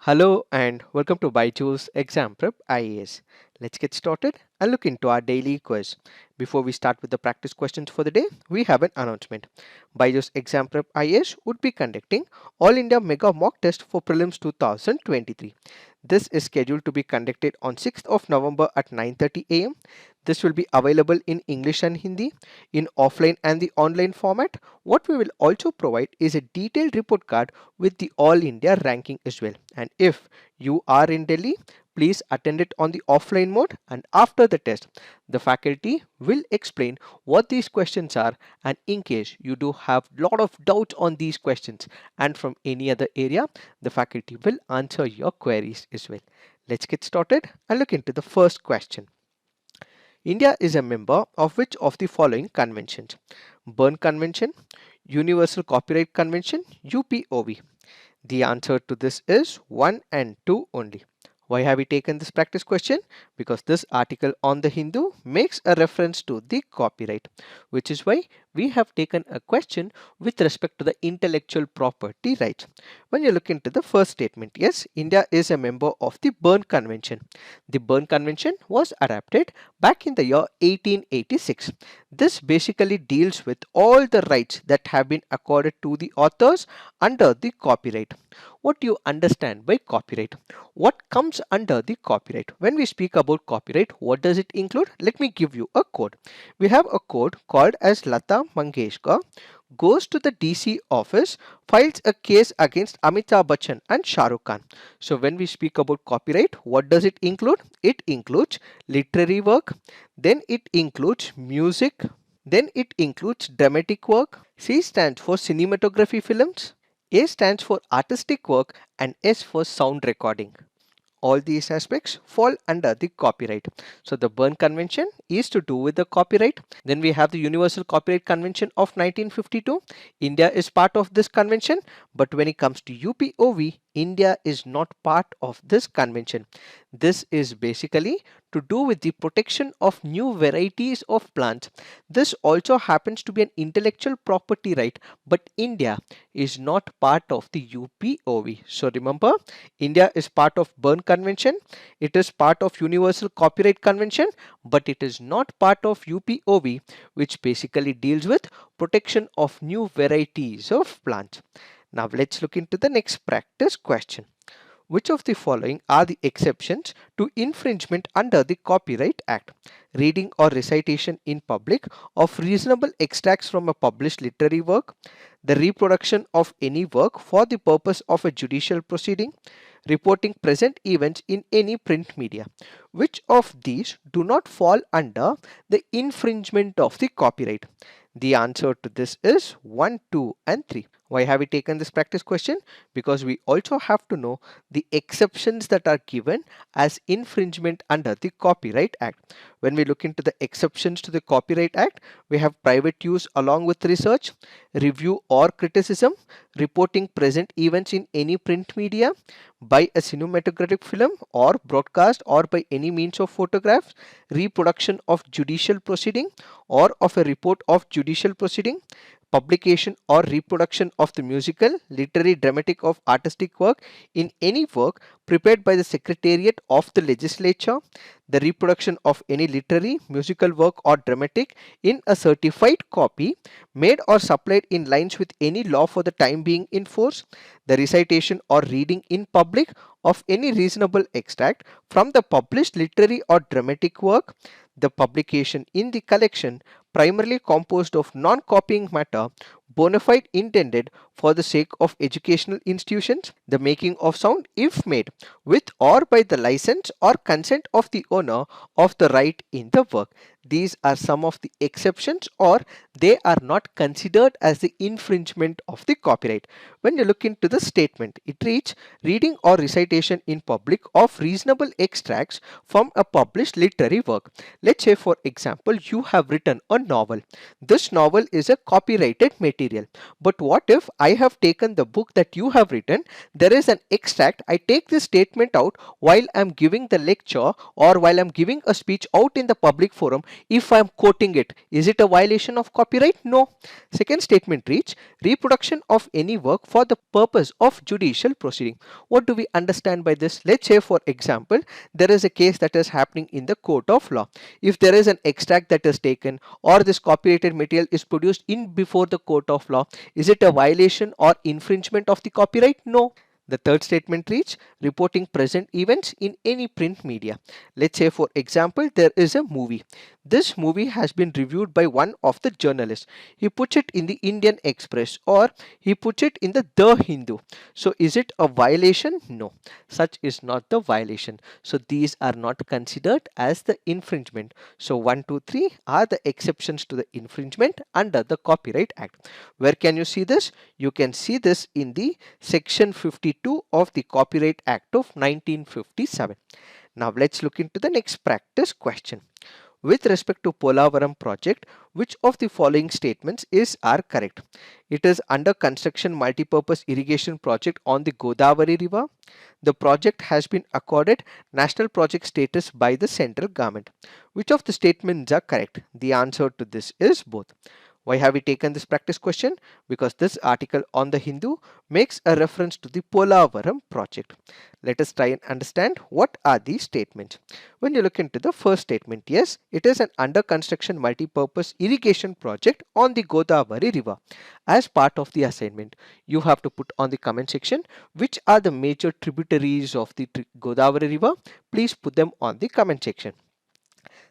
Hello and welcome to BYJU'S Exam Prep IAS. Let's get started and look into our daily quiz. Before we start with the practice questions for the day, we have an announcement. BYJU'S Exam Prep IAS would be conducting All India Mega Mock Test for Prelims 2023. This is scheduled to be conducted on 6th of November at 9:30 am. This will be available in English and Hindi in offline and the online format. What we will also provide is a detailed report card with the All India ranking as well. And if you are in Delhi, please attend it on the offline mode, and after the test the faculty will explain what these questions are, and in case you do have lot of doubts on these questions and from any other area, the faculty will answer your queries as well. Let's get started and look into the first question. India is a member of which of the following conventions? Berne Convention, Universal Copyright Convention, UPOV. The answer to this is 1 and 2 only. Why have we taken this practice question? Because this article on the Hindu makes a reference to the copyright, which is why we have taken a question with respect to the intellectual property rights. When you look into the first statement, yes, India is a member of the Berne Convention. The Berne Convention was adopted back in the year 1886. This basically deals with all the rights that have been accorded to the authors under the copyright. What do you understand by copyright? What comes under the copyright? When we speak about copyright, what does it include? Let me give you a code. We have a code called as Lata Mangeshkar goes to the DC office, files a case against Amitabh Bachchan and Shah Rukh Khan. So when we speak about copyright, what does it include? It includes literary work, then it includes music, then it includes dramatic work. C stands for cinematography films, A stands for artistic work, and S for sound recording. All these aspects fall under the copyright. So the Berne Convention is to do with the copyright. Then we have the Universal Copyright Convention of 1952. India is part of this convention, but when it comes to UPOV, India is not part of this convention. This is basically to do with the protection of new varieties of plants. This also happens to be an intellectual property right, but India is not part of the UPOV. So remember, India is part of Berne Convention, it is part of Universal Copyright Convention, but it is not part of UPOV, which basically deals with protection of new varieties of plants. Now let's look into the next practice question. Which of the following are the exceptions to infringement under the Copyright Act? Reading or recitation in public of reasonable extracts from a published literary work, the reproduction of any work for the purpose of a judicial proceeding, reporting present events in any print media. Which of these do not fall under the infringement of the copyright? The answer to this is 1, 2 and 3. Why have we taken this practice question? Because we also have to know the exceptions that are given as infringement under the Copyright Act. When we look into the exceptions to the Copyright Act, we have private use along with research, review or criticism, reporting present events in any print media, by a cinematographic film or broadcast or by any means of photographs, reproduction of judicial proceeding or of a report of judicial proceeding, publication or reproduction of the musical, literary, dramatic or artistic work in any work prepared by the Secretariat of the Legislature, the reproduction of any literary, musical work or dramatic in a certified copy made or supplied in lines with any law for the time being in force, the recitation or reading in public of any reasonable extract from the published literary or dramatic work, the publication in the collection primarily composed of non-copying matter bona fide intended for the sake of educational institutions, the making of sound if made with or by the license or consent of the owner of the right in the work. These are some of the exceptions, or they are not considered as the infringement of the copyright. When you look into the statement, it reads reading or recitation in public of reasonable extracts from a published literary work. Let's say for example you have written a novel. This novel is a copyrighted material. But what if I have taken the book that you have written, there is an extract, I take this statement out while I am giving the lecture or while I am giving a speech out in the public forum, if I'm quoting it, is it a violation of copyright? No. Second statement reads, reproduction of any work for the purpose of judicial proceeding. What do we understand by this? Let's say, for example, there is a case that is happening in the court of law. If there is an extract that is taken or this copyrighted material is produced in before the court of law, is it a violation or infringement of the copyright? No. The third statement reads, reporting present events in any print media. Let's say, for example, there is a movie. This movie has been reviewed by one of the journalists. He puts it in the Indian Express or he puts it in the Hindu. So is it a violation? No, such is not the violation. So these are not considered as the infringement. So 1, 2, 3 are the exceptions to the infringement under the Copyright Act. Where can you see this? You can see this in the section 52 of the Copyright Act of 1957. Now let's look into the next practice question. With respect to Polavaram project, which of the following statements are correct? It is under construction multipurpose irrigation project on the Godavari river. The project has been accorded national project status by the central government. Which of the statements are correct? The answer to this is both. Why have we taken this practice question? Because this article on the Hindu makes a reference to the Polavaram project. Let us try and understand what are these statements. When you look into the first statement, yes, it is an under construction multi-purpose irrigation project on the Godavari river. As part of the assignment, you have to put on the comment section which are the major tributaries of the Godavari river. Please put them on the comment section.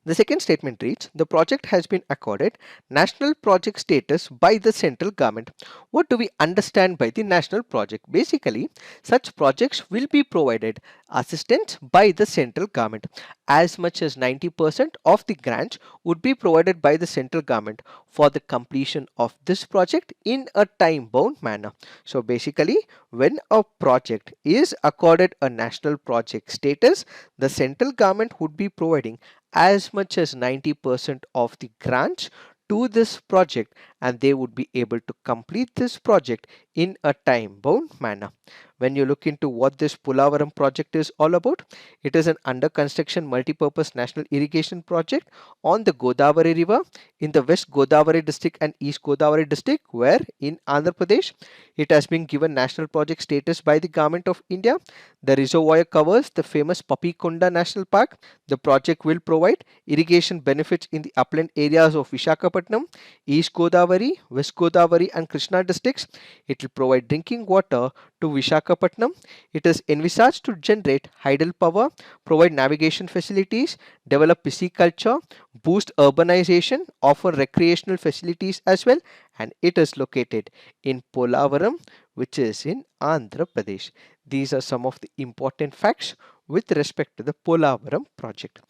The second statement reads, the project has been accorded national project status by the central government. What do we understand by the national project? Basically, such projects will be provided assistance by the central government. As much as 90% of the grants would be provided by the central government for the completion of this project in a time-bound manner. So basically, when a project is accorded a national project status, the central government would be providing as much as 90% of the grants to this project, and they would be able to complete this project in a time bound manner. When you look into what this Polavaram project is all about, it is an under construction multi-purpose national irrigation project on the Godavari river in the West Godavari district and East Godavari district, where in Andhra Pradesh it has been given national project status by the government of India. The reservoir covers the famous Papikonda National Park. The project will provide irrigation benefits in the upland areas of Visakhapatnam, East Godavari, West Godavari and Krishna districts. It will provide drinking water to Visakhapatnam. It is envisaged to generate hydel power, provide navigation facilities, develop pisciculture, boost urbanization, offer recreational facilities as well, and it is located in Polavaram, which is in Andhra Pradesh. These are some of the important facts with respect to the Polavaram project.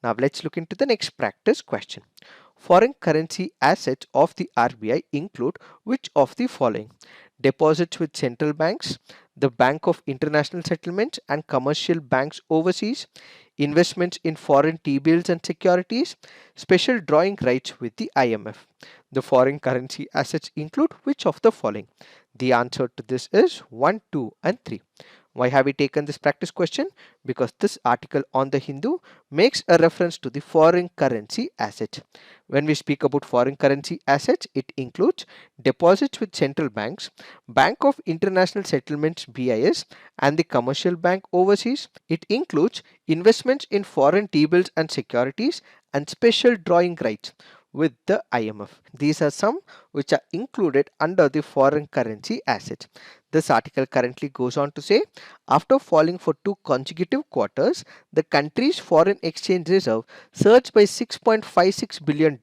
Now let's look into the next practice question. Foreign currency assets of the RBI include which of the following? Deposits with central banks, the Bank of International Settlements and commercial banks overseas, investments in foreign T-bills and securities, special drawing rights with the IMF. The foreign currency assets include which of the following? The answer to this is 1, 2 and 3. Why have we taken this practice question? Because this article on the Hindu makes a reference to the foreign currency assets. When we speak about foreign currency assets, it includes deposits with central banks, Bank of International Settlements BIS and the commercial bank overseas. It includes investments in foreign T-bills and securities and special drawing rights with the IMF. These are some which are included under the foreign currency assets. This article currently goes on to say, after falling for 2 consecutive quarters, the country's foreign exchange reserve surged by $6.56 billion,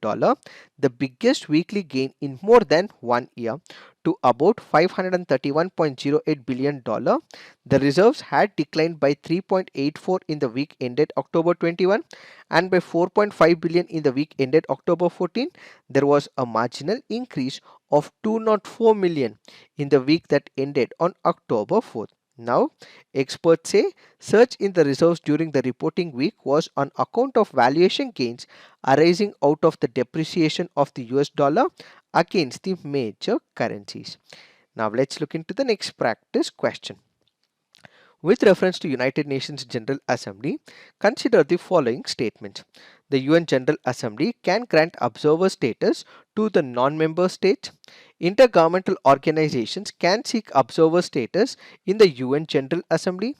the biggest weekly gain in more than 1 year, to about $531.08 billion. The reserves had declined by 3.84 in the week ended October 21 and by 4.5 billion in the week ended October 14. There was a marginal increase of 204 million in the week that ended on October 4th. Now, experts say surge in the reserves during the reporting week was on account of valuation gains arising out of the depreciation of the US dollar against the major currencies. Now, let's look into the next practice question. With reference to United Nations General Assembly, consider the following statements. The UN General Assembly can grant observer status to the non-member states. Intergovernmental organizations can seek observer status in the UN General Assembly.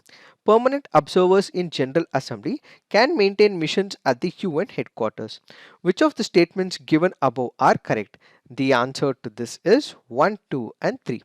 Permanent observers in General Assembly can maintain missions at the UN headquarters. Which of the statements given above are correct? The answer to this is 1, 2 and 3.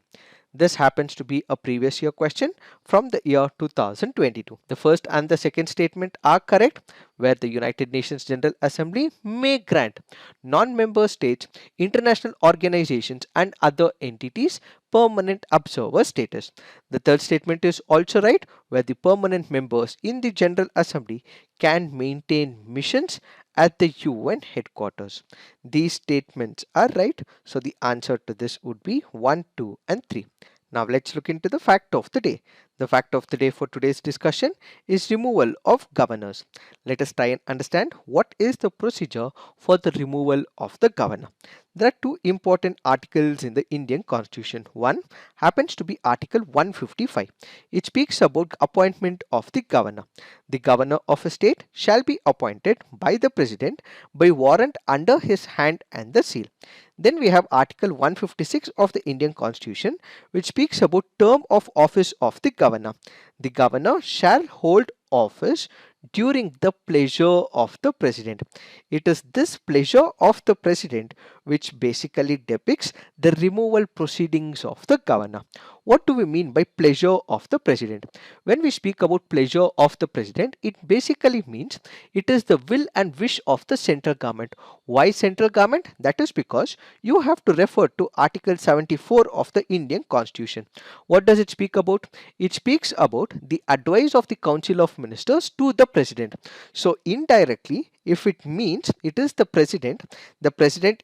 This happens to be a previous year question from the year 2022. The first and the second statement are correct, where the United Nations General Assembly may grant non-member states, international organizations and other entities permanent observer status. The third statement is also right, where the permanent members in the General Assembly can maintain missions at the UN headquarters. These statements are right, so the answer to this would be 1, 2 and 3. Now let's look into the fact of the day. The fact of the day for today's discussion is removal of governors. Let us try and understand what is the procedure for the removal of the governor. There are two important articles in the Indian Constitution. One happens to be Article 155. It speaks about appointment of the governor. The governor of a state shall be appointed by the president by warrant under his hand and the seal. Then we have Article 156 of the Indian Constitution, which speaks about term of office of the governor. The governor shall hold office during the pleasure of the president. It is this pleasure of the president which basically depicts the removal proceedings of the governor. What do we mean by pleasure of the president? When we speak about pleasure of the president, it basically means it is the will and wish of the central government. Why central government? That is because you have to refer to Article 74 of the Indian Constitution. What does it speak about? It speaks about the advice of the Council of Ministers to the president. So indirectly, if it means it is the president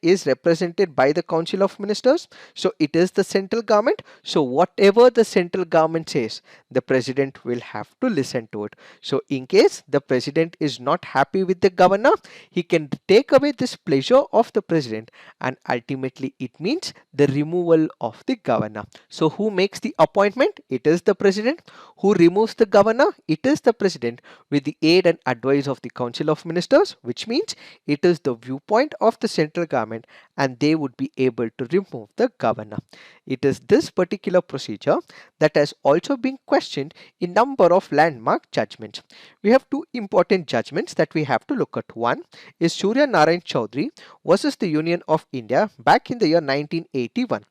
is represented by the Council of Ministers, so it is the central government. So whatever the central government says, the president will have to listen to it. So in case the president is not happy with the governor, he can take away this pleasure of the president, and ultimately it means the removal of the governor. So who makes the appointment? It is the president. Who removes the governor? It is the president with the aid and advice of the Council of Ministers, which means it is the viewpoint of the central government and they would be able to remove the governor. It is this particular procedure that has also been questioned in number of landmark judgments. We have two important judgments that we have to look at. One is Surya Narayan Chaudhary versus the Union of India back in the year 1981.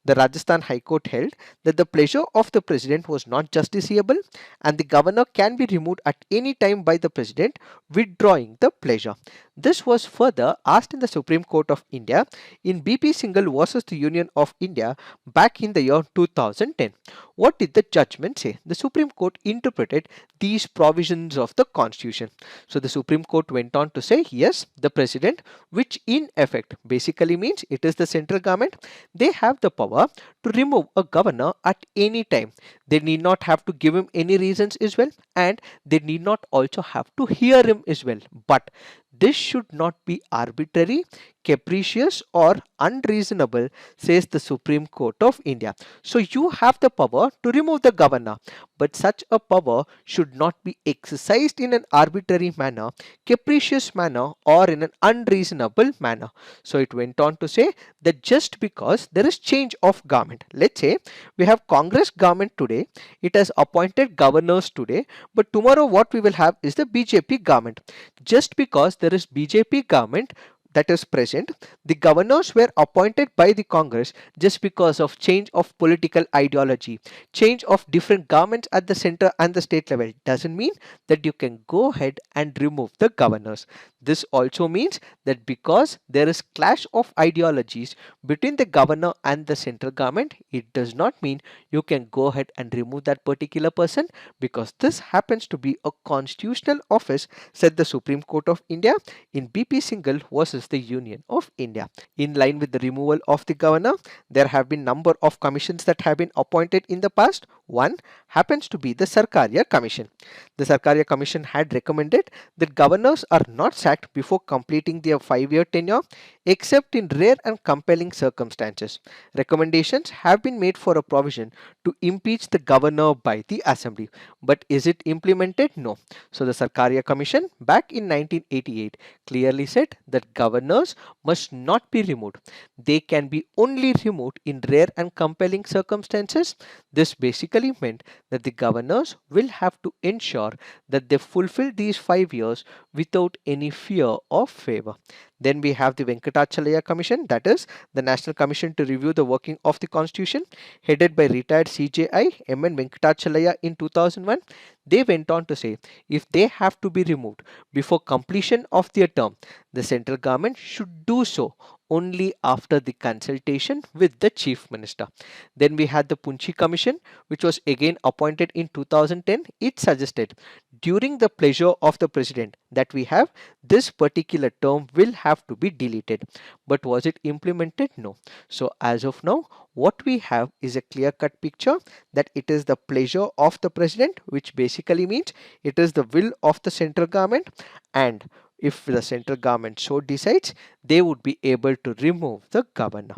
The Rajasthan High Court held that the pleasure of the president was not justiciable and the governor can be removed at any time by the president withdrawing the pleasure. This was further asked in the Supreme Court of India in BP Singhal versus the Union of India back in the year 2010. What did the judgment say? The Supreme Court interpreted these provisions of the Constitution. So the Supreme Court went on to say, yes, the president, which in effect basically means it is the central government, they have the power to remove a governor at any time. They need not have to give him any reasons as well, and they need not also have to hear him as well. But this should not be arbitrary, capricious or unreasonable, says the Supreme Court of India. So you have the power to remove the governor, but such a power should not be exercised in an arbitrary manner, capricious manner or in an unreasonable manner. So it went on to say that just because there is change of government, let's say we have Congress government today, it has appointed governors today, but tomorrow what we will have is the BJP government. Just because there is BJP government that is present, the governors were appointed by the Congress just because of change of political ideology, change of different governments at the center and the state level doesn't mean that you can go ahead and remove the governors. This also means that because there is clash of ideologies between the governor and the central government, it does not mean you can go ahead and remove that particular person, because this happens to be a constitutional office, said the Supreme Court of India in BP Singhal versus the Union of India. In line with the removal of the governor, there have been number of commissions that have been appointed in the past. One happens to be the Sarkaria Commission. The Sarkaria Commission had recommended that governors are not sacked before completing their 5-year tenure except in rare and compelling circumstances. Recommendations have been made for a provision to impeach the governor by the assembly. But is it implemented? No. So the Sarkaria Commission back in 1988 clearly said that governors must not be removed. They can be only removed in rare and compelling circumstances. This basically meant that the governors will have to ensure that they fulfill these 5 years without any fear of favor. Then we have the Venkatachalaya Commission, that is the National Commission to Review the Working of the Constitution, headed by retired CJI M.N. Venkatachalaya in 2001. They went on to say if they have to be removed before completion of their term, the central government should do so only after the consultation with the Chief Minister. Then we had the Punchi Commission, which was again appointed in 2010. It suggested during the pleasure of the President that we have this particular term will have to be deleted. But was it implemented? No. So as of now, what we have is a clear-cut picture that it is the pleasure of the President, which basically means it is the will of the central government, and if the central government so decides, they would be able to remove the governor.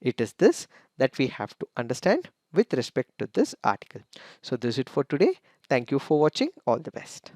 It is this that we have to understand with respect to this article. So this is it for today. Thank you for watching. All the best.